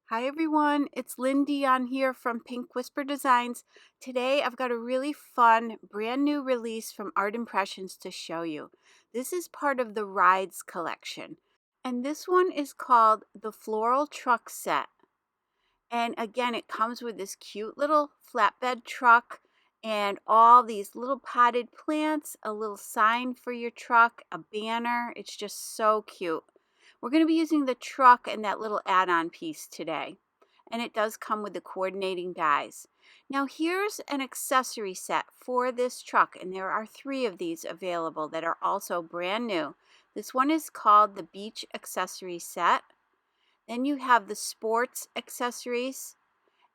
Hi everyone, it's Lynn Dion here from Pink Whisper Designs. Today I've got a really fun brand new release from Art Impressions to show you. This is part of the Rides collection, and this one is called the Floral Truck Set. And again, it comes with this cute little flatbed truck and all these little potted plants, a little sign for your truck, a banner. It's just so cute. We're going to be using the truck and that little add-on piece today. And it does come with the coordinating dies. Now here's an accessory set for this truck, and there are 3 of these available that are also brand new. This one is called the Beach Accessory Set. Then you have the sports accessories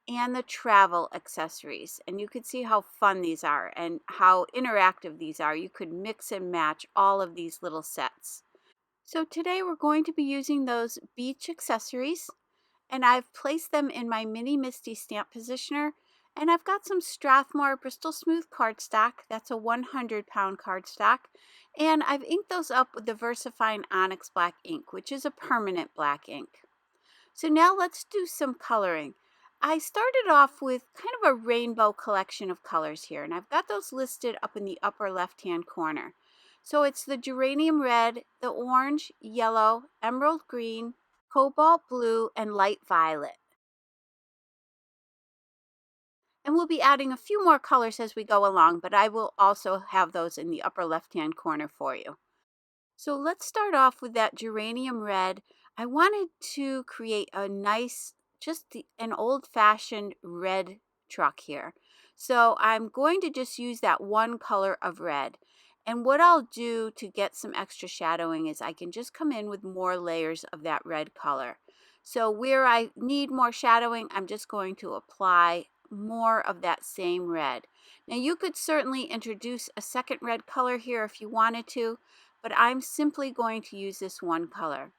and the travel accessories. And you can see how fun these are and how interactive these are. You could mix and match all of these little sets. So today we're going to be using those beach accessories, and I've placed them in my Mini Misty stamp positioner. And I've got some Strathmore Bristol Smooth cardstock. That's a 100-pound cardstock. And I've inked those up with the VersaFine Onyx Black ink, which is a permanent black ink. So now let's do some coloring. I started off with kind of a rainbow collection of colors here, and I've got those listed up in the upper left-hand corner. So it's the geranium red, the orange, yellow, emerald green, cobalt blue, and light violet. And we'll be adding a few more colors as we go along, but I will also have those in the upper left-hand corner for you. So let's start off with that geranium red. I wanted to create a nice, an old-fashioned red truck here. So I'm going to just use that one color of red. And what I'll do to get some extra shadowing is I can just come in with more layers of that red color. So where I need more shadowing, I'm just going to apply more of that same red. Now you could certainly introduce a second red color here if you wanted to, but I'm simply going to use this one color.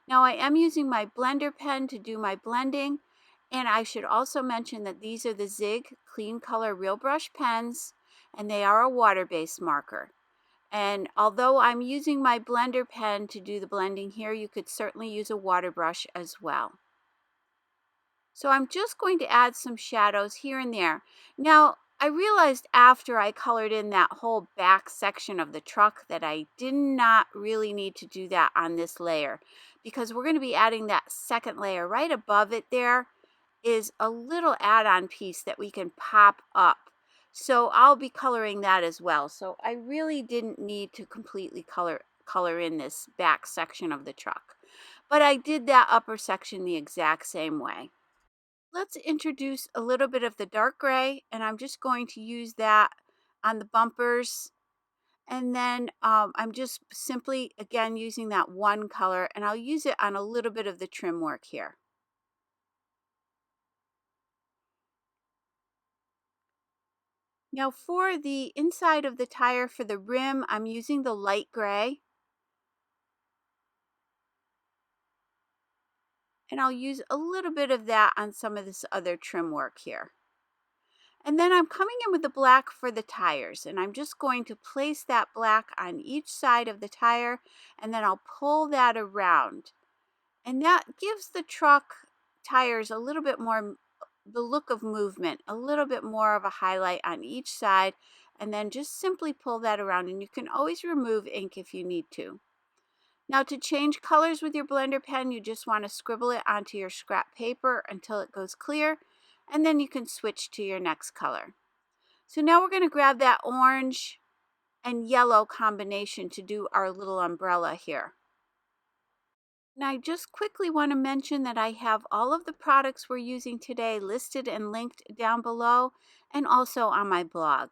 Now I am using my blender pen to do my blending, and I should also mention that these are the Zig Clean Color Real Brush pens, and they are a water-based marker. And although I'm using my blender pen to do the blending here, you could certainly use a water brush as well. So I'm just going to add some shadows here and there. Now, I realized after I colored in that whole back section of the truck that I did not really need to do that on this layer, because we're going to be adding that second layer. Right above it there is a little add-on piece that we can pop up. So I'll be coloring that as well. So I really didn't need to completely color in this back section of the truck. But I did that upper section the exact same way. Let's introduce a little bit of the dark gray, and I'm just going to use that on the bumpers. And then I'm just simply, again, using that one color, and I'll use it on a little bit of the trim work here. Now for the inside of the tire for the rim, I'm using the light gray. And I'll use a little bit of that on some of this other trim work here. And then I'm coming in with the black for the tires, and I'm just going to place that black on each side of the tire, and then I'll pull that around. And that gives the truck tires a little bit more the look of movement, a little bit more of a highlight on each side, and then just simply pull that around, and you can always remove ink if you need to. Now to change colors with your blender pen, you just want to scribble it onto your scrap paper until it goes clear, and then you can switch to your next color. So now we're going to grab that orange and yellow combination to do our little umbrella here. And I just quickly want to mention that I have all of the products we're using today listed and linked down below, and also on my blog.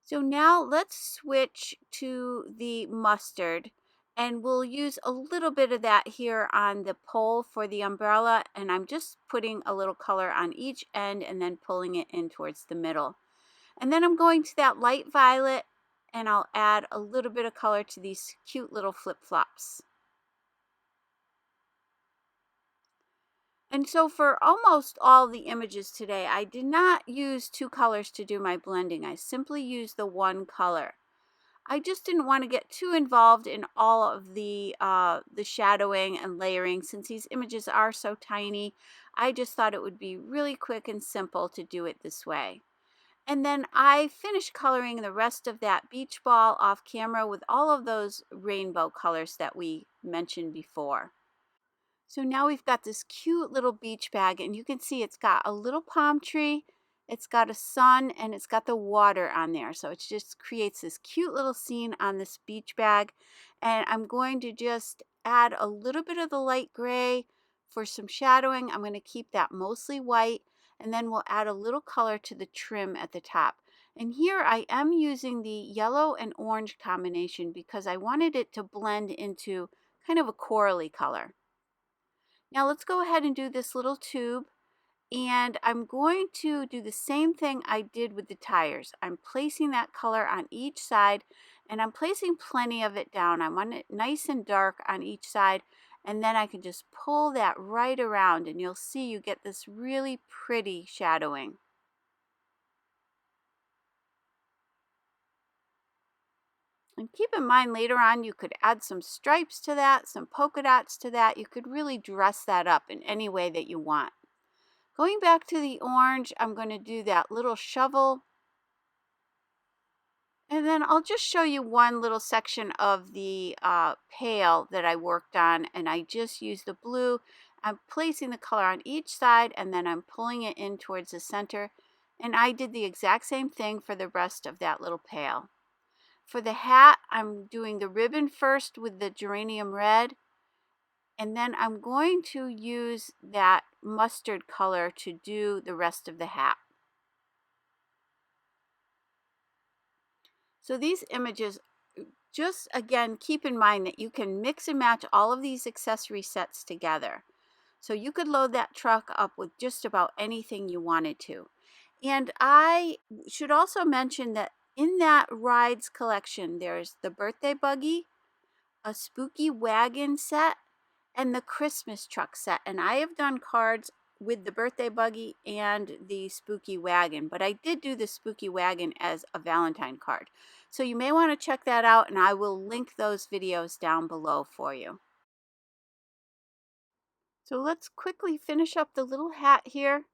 So now let's switch to the mustard, and we'll use a little bit of that here on the pole for the umbrella, and I'm just putting a little color on each end and then pulling it in towards the middle. And then I'm going to that light violet, and I'll add a little bit of color to these cute little flip-flops. And so for almost all the images today, I did not use 2 colors to do my blending. I simply used the one color. I just didn't want to get too involved in all of the shadowing and layering since these images are so tiny. I just thought it would be really quick and simple to do it this way. And then I finished coloring the rest of that beach ball off camera with all of those rainbow colors that we mentioned before. So now we've got this cute little beach bag, and you can see it's got a little palm tree, it's got a sun, and it's got the water on there. So it just creates this cute little scene on this beach bag. And I'm going to just add a little bit of the light gray for some shadowing. I'm going to keep that mostly white, and then we'll add a little color to the trim at the top. And here I am using the yellow and orange combination because I wanted it to blend into kind of a corally color. Now let's go ahead and do this little tube, and I'm going to do the same thing I did with the tires. I'm placing that color on each side, and I'm placing plenty of it down. I want it nice and dark on each side, and then I can just pull that right around, and you'll see you get this really pretty shadowing. And keep in mind later on you could add some stripes to that, some polka dots to that. You could really dress that up in any way that you want. Going back to the orange, I'm going to do that little shovel. And then I'll just show you one little section of the pail that I worked on. And I just used the blue. I'm placing the color on each side, and then I'm pulling it in towards the center. And I did the exact same thing for the rest of that little pail. For the hat, I'm doing the ribbon first with the geranium red. And then I'm going to use that mustard color to do the rest of the hat. So these images, just again, keep in mind that you can mix and match all of these accessory sets together. So you could load that truck up with just about anything you wanted to. And I should also mention that in that rides collection, there's the birthday buggy, a spooky wagon set, and the Christmas truck set. And I have done cards with the birthday buggy and the spooky wagon, but I did do the spooky wagon as a Valentine card. So you may want to check that out, and I will link those videos down below for you. So let's quickly finish up the little hat here.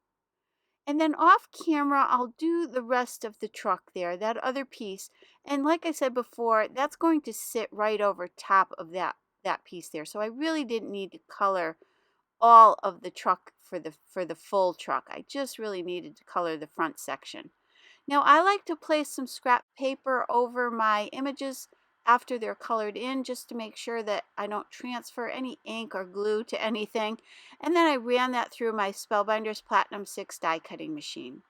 And then off camera, I'll do the rest of the truck there, that other piece. And like I said before, that's going to sit right over top of that piece there. So I really didn't need to color all of the truck for the full truck. I just really needed to color the front section. Now I like to place some scrap paper over my images after they're colored in, just to make sure that I don't transfer any ink or glue to anything. And then I ran that through my Spellbinders Platinum 6 die cutting machine.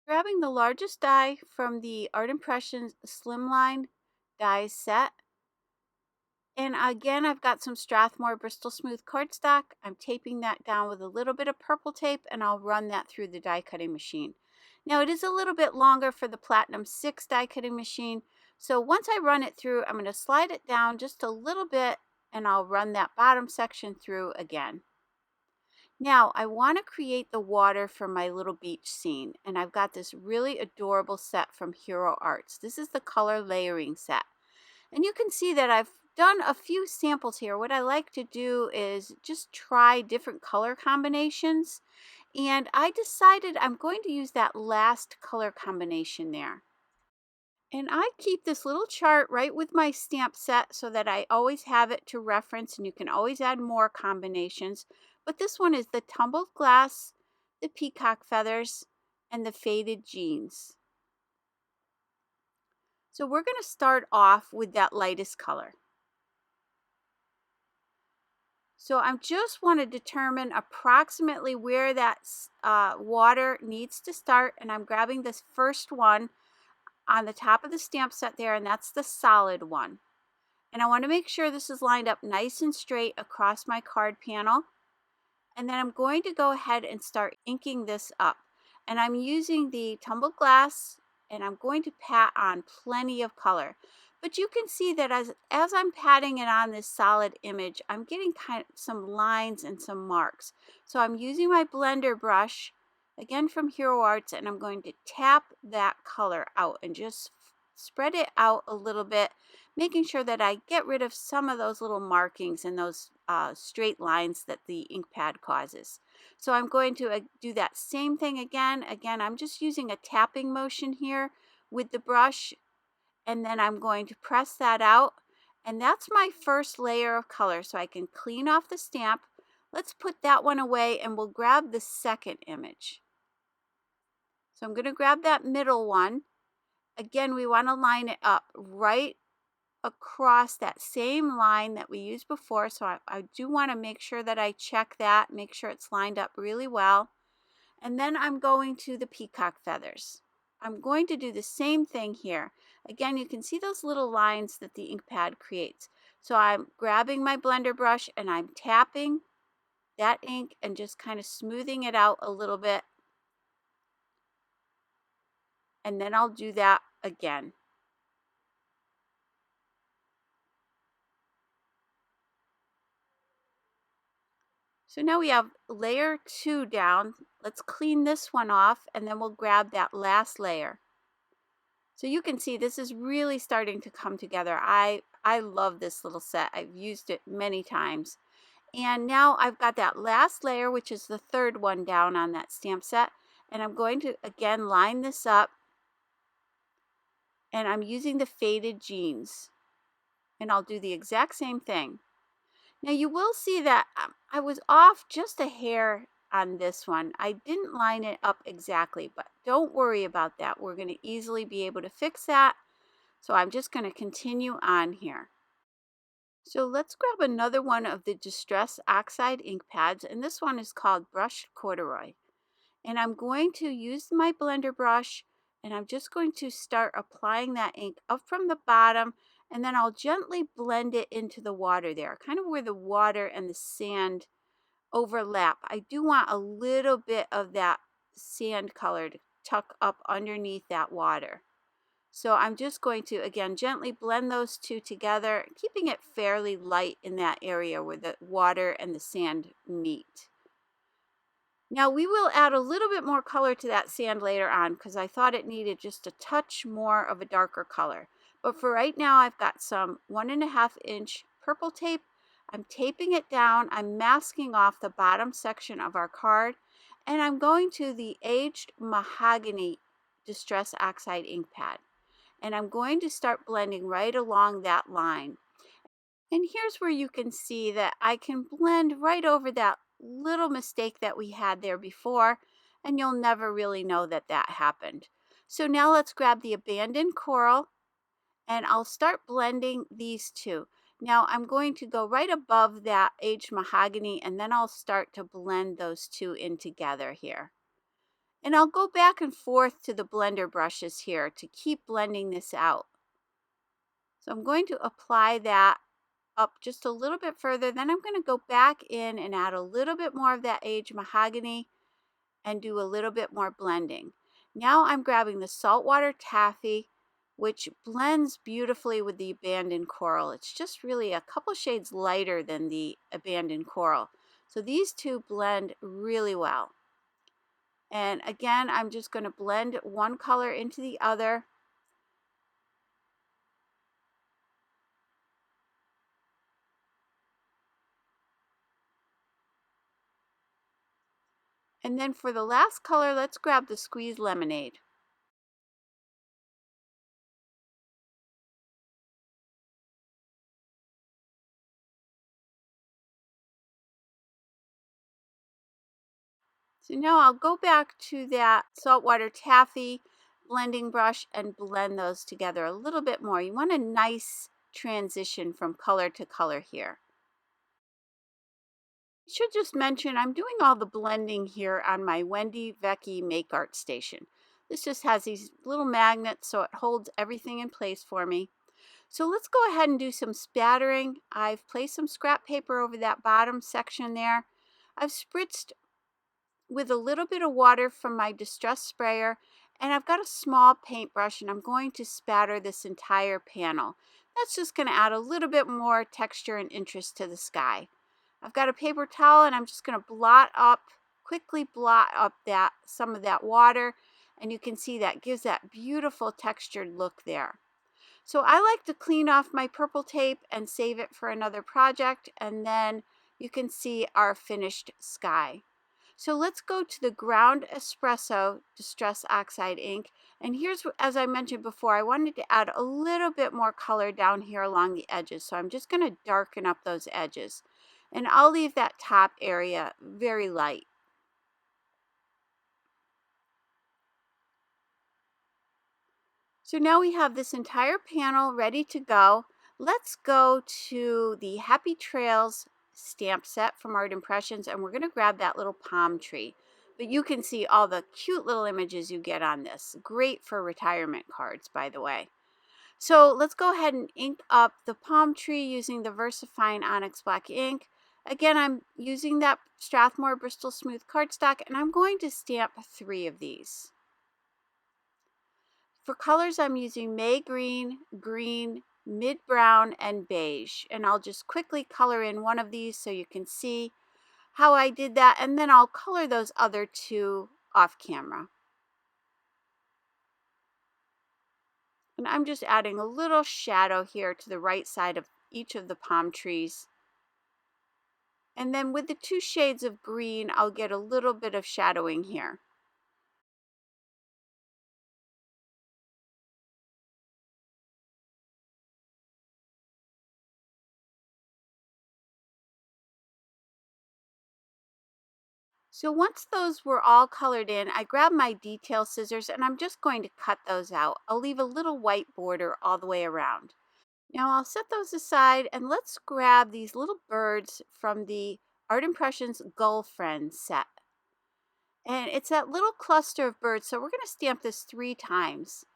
Grabbing the largest die from the Art Impressions Slimline die set. And again, I've got some Strathmore Bristol Smooth cardstock. I'm taping that down with a little bit of purple tape, and I'll run that through the die cutting machine. Now it is a little bit longer for the Platinum 6 die cutting machine. So once I run it through, I'm going to slide it down just a little bit, and I'll run that bottom section through again. Now I want to create the water for my little beach scene, and I've got this really adorable set from Hero Arts. This is the color layering set. And you can see that I've done a few samples here. What I like to do is just try different color combinations. And I decided I'm going to use that last color combination there. And I keep this little chart right with my stamp set so that I always have it to reference, and you can always add more combinations. But this one is the tumbled glass, the peacock feathers, and the faded jeans. So we're going to start off with that lightest color. So I just want to determine approximately where that water needs to start, and I'm grabbing this first one on the top of the stamp set there, and that's the solid one. And I want to make sure this is lined up nice and straight across my card panel. And then I'm going to go ahead and start inking this up. And I'm using the tumbled glass, and I'm going to pat on plenty of color. But you can see that as I'm patting it on this solid image, I'm getting kind of some lines and some marks. So I'm using my blender brush, again from Hero Arts, and I'm going to tap that color out and just spread it out a little bit, making sure that I get rid of some of those little markings and those straight lines that the ink pad causes. So I'm going to do that same thing again. Again, I'm just using a tapping motion here with the brush, and then I'm going to press that out. And that's my first layer of color, so I can clean off the stamp. Let's put that one away and we'll grab the second image. So I'm going to grab that middle one. Again, we want to line it up right across that same line that we used before. So I do want to make sure that I check that, make sure it's lined up really well. And then I'm going to the peacock feathers. I'm going to do the same thing here. Again, you can see those little lines that the ink pad creates. So I'm grabbing my blender brush and I'm tapping that ink and just kind of smoothing it out a little bit. And then I'll do that again. So now we have layer 2 down. Let's clean this one off and then we'll grab that last layer. So you can see this is really starting to come together. I love this little set. I've used it many times. And now I've got that last layer, which is the third one down on that stamp set. And I'm going to again line this up. And I'm using the faded jeans. And I'll do the exact same thing. Now you will see that I was off just a hair on this one. I didn't line it up exactly, but don't worry about that. We're going to easily be able to fix that. So I'm just going to continue on here. So let's grab another one of the Distress Oxide ink pads, and this one is called Brushed Corduroy. And I'm going to use my blender brush, and I'm just going to start applying that ink up from the bottom, and then I'll gently blend it into the water there, kind of where the water and the sand overlap. I do want a little bit of that sand color to tuck up underneath that water. So I'm just going to, again, gently blend those two together, keeping it fairly light in that area where the water and the sand meet. Now we will add a little bit more color to that sand later on because I thought it needed just a touch more of a darker color. But for right now, I've got some 1.5 inch purple tape. I'm taping it down. I'm masking off the bottom section of our card. And I'm going to the Aged Mahogany Distress Oxide ink pad. And I'm going to start blending right along that line. And here's where you can see that I can blend right over that little mistake that we had there before, and you'll never really know that that happened. So now let's grab the abandoned coral, and I'll start blending these two. Now I'm going to go right above that aged mahogany, and then I'll start to blend those two in together here. And I'll go back and forth to the blender brushes here to keep blending this out. So I'm going to apply that up just a little bit further. Then I'm going to go back in and add a little bit more of that aged mahogany and do a little bit more blending. Now I'm grabbing the Saltwater Taffy, which blends beautifully with the abandoned coral. It's just really a couple shades lighter than the abandoned coral. So these two blend really well. And again, I'm just going to blend one color into the other. And then for the last color, let's grab the Squeeze Lemonade. So now I'll go back to that Saltwater Taffy blending brush and blend those together a little bit more. You want a nice transition from color to color here. I should just mention I'm doing all the blending here on my Wendy Vecchi Make Art Station. This just has these little magnets so it holds everything in place for me. So let's go ahead and do some spattering. I've placed some scrap paper over that bottom section there. I've spritzed with a little bit of water from my distress sprayer, and I've got a small paintbrush, and I'm going to spatter this entire panel. That's just going to add a little bit more texture and interest to the sky. I've got a paper towel, and I'm just going to quickly blot up some of that water, and you can see that gives that beautiful textured look there. So I like to clean off my purple tape and save it for another project, and then you can see our finished sky. So let's go to the Ground Espresso Distress Oxide ink. And here's, as I mentioned before, I wanted to add a little bit more color down here along the edges. So I'm just going to darken up those edges. And I'll leave that top area very light. So now we have this entire panel ready to go. Let's go to the Happy Trails stamp set from Art Impressions, and we're going to grab that little palm tree. But you can see all the cute little images you get on this. Great for retirement cards, by the way. So let's go ahead and ink up the palm tree using the VersaFine Onyx Black ink. Again, I'm using that Strathmore Bristol Smooth cardstock, and I'm going to stamp 3 of these. For colors, I'm using May Green, Green, Mid Brown, and Beige. And I'll just quickly color in one of these so you can see how I did that. And then I'll color those other 2 off camera. And I'm just adding a little shadow here to the right side of each of the palm trees. And then with the 2 shades of green, I'll get a little bit of shadowing here. So once those were all colored in, I grabbed my detail scissors and I'm just going to cut those out. I'll leave a little white border all the way around. Now I'll set those aside and let's grab these little birds from the Art Impressions Gull-Friends Set. And it's that little cluster of birds, so we're going to stamp this 3 times.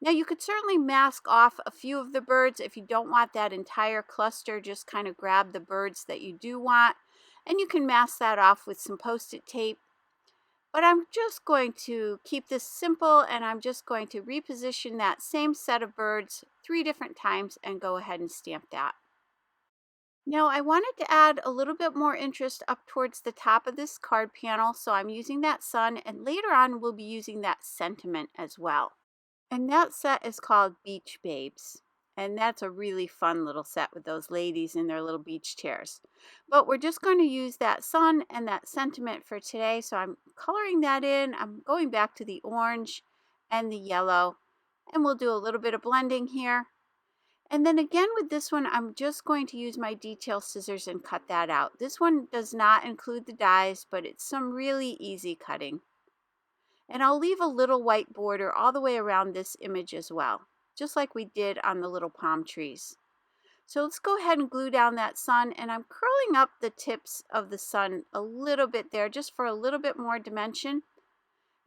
Now you could certainly mask off a few of the birds if you don't want that entire cluster. Just kind of grab the birds that you do want, and you can mask that off with some Post-it tape. But I'm just going to keep this simple, and I'm just going to reposition that same set of birds 3 different times and go ahead and stamp that. Now I wanted to add a little bit more interest up towards the top of this card panel, so I'm using that sun, and later on we'll be using that sentiment as well. And that set is called Beach Babes. And that's a really fun little set with those ladies in their little beach chairs. But we're just going to use that sun and that sentiment for today. So I'm coloring that in. I'm going back to the orange and the yellow. And we'll do a little bit of blending here. And then again with this one, I'm just going to use my detail scissors and cut that out. This one does not include the dies, but it's some really easy cutting. And I'll leave a little white border all the way around this image as well, just like we did on the little palm trees. So let's go ahead and glue down that sun, and I'm curling up the tips of the sun a little bit there just for a little bit more dimension.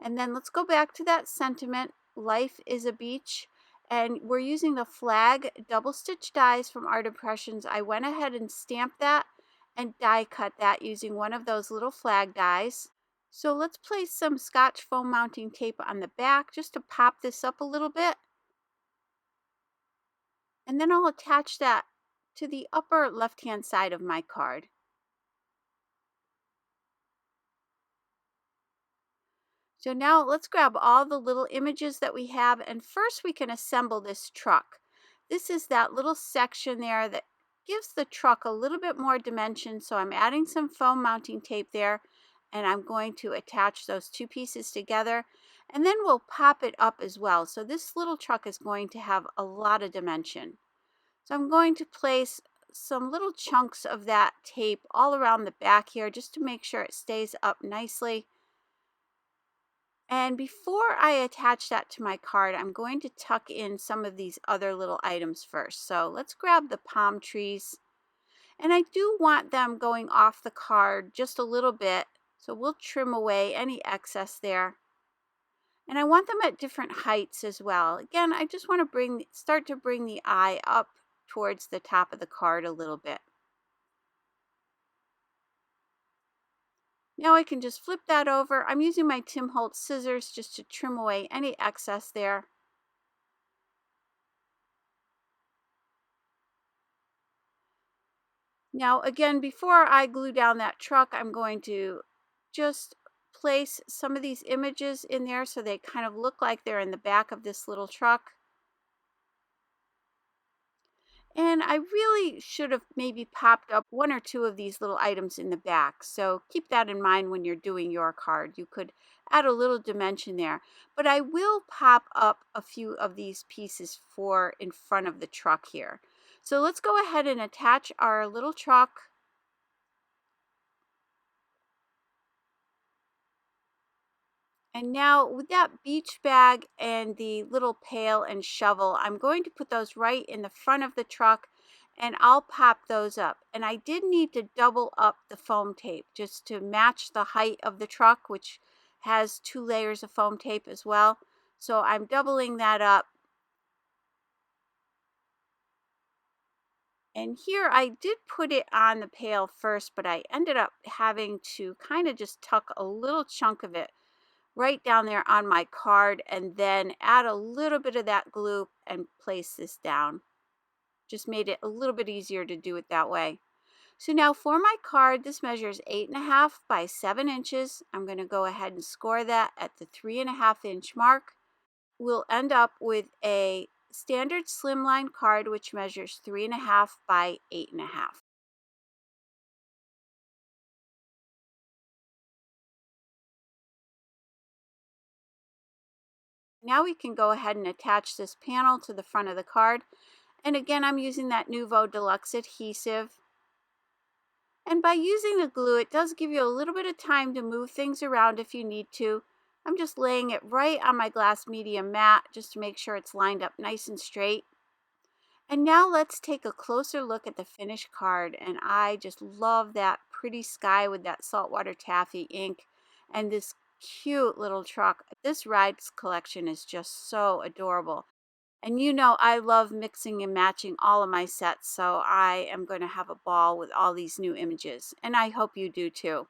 And then let's go back to that sentiment, Life is a Beach, and we're using the flag double stitch dies from Art Impressions. I went ahead and stamped that and die cut that using one of those little flag dies. So let's place some Scotch foam mounting tape on the back just to pop this up a little bit. And then I'll attach that to the upper left-hand side of my card. So now let's grab all the little images that we have, and first we can assemble this truck. This is that little section there that gives the truck a little bit more dimension, so I'm adding some foam mounting tape there, and I'm going to attach those 2 pieces together, and then we'll pop it up as well. So this little truck is going to have a lot of dimension. So I'm going to place some little chunks of that tape all around the back here just to make sure it stays up nicely. And before I attach that to my card, I'm going to tuck in some of these other little items first. So let's grab the palm trees. And I do want them going off the card just a little bit. So we'll trim away any excess there. And I want them at different heights as well. Again, I just want to start to bring the eye up towards the top of the card a little bit. Now I can just flip that over. I'm using my Tim Holtz scissors just to trim away any excess there. Now again, before I glue down that truck, I'm going to just place some of these images in there so they kind of look like they're in the back of this little truck. And I really should have maybe popped up one or two of these little items in the back. So keep that in mind when you're doing your card. You could add a little dimension there. But I will pop up a few of these pieces for in front of the truck here. So let's go ahead and attach our little truck. And now with that beach bag and the little pail and shovel, I'm going to put those right in the front of the truck and I'll pop those up. And I did need to double up the foam tape just to match the height of the truck, which has 2 layers of foam tape as well. So I'm doubling that up. And here I did put it on the pail first, but I ended up having to kind of just tuck a little chunk of it right down there on my card and then add a little bit of that glue and place this down. Just made it a little bit easier to do it that way. So now for my card, this measures 8.5 by 7 inches. I'm going to go ahead and score that at the 3.5-inch mark. We'll end up with a standard slimline card, which measures 3.5 by 8.5. Now we can go ahead and attach this panel to the front of the card. And again, I'm using that Nuvo Deluxe adhesive. And by using the glue, it does give you a little bit of time to move things around if you need to. I'm just laying it right on my glass medium mat just to make sure it's lined up nice and straight. And now let's take a closer look at the finished card. And I just love that pretty sky with that saltwater taffy ink and this cute little truck. This rides collection is just so adorable. And you know, I love mixing and matching all of my sets, so I am going to have a ball with all these new images, and I hope you do too.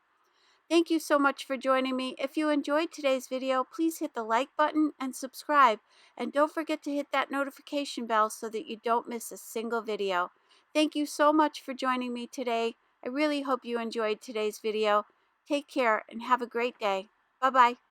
Thank you so much for joining me. If you enjoyed today's video, please hit the like button and subscribe. And don't forget to hit that notification bell so that you don't miss a single video. Thank you so much for joining me today. I really hope you enjoyed today's video. Take care and have a great day. Bye-bye.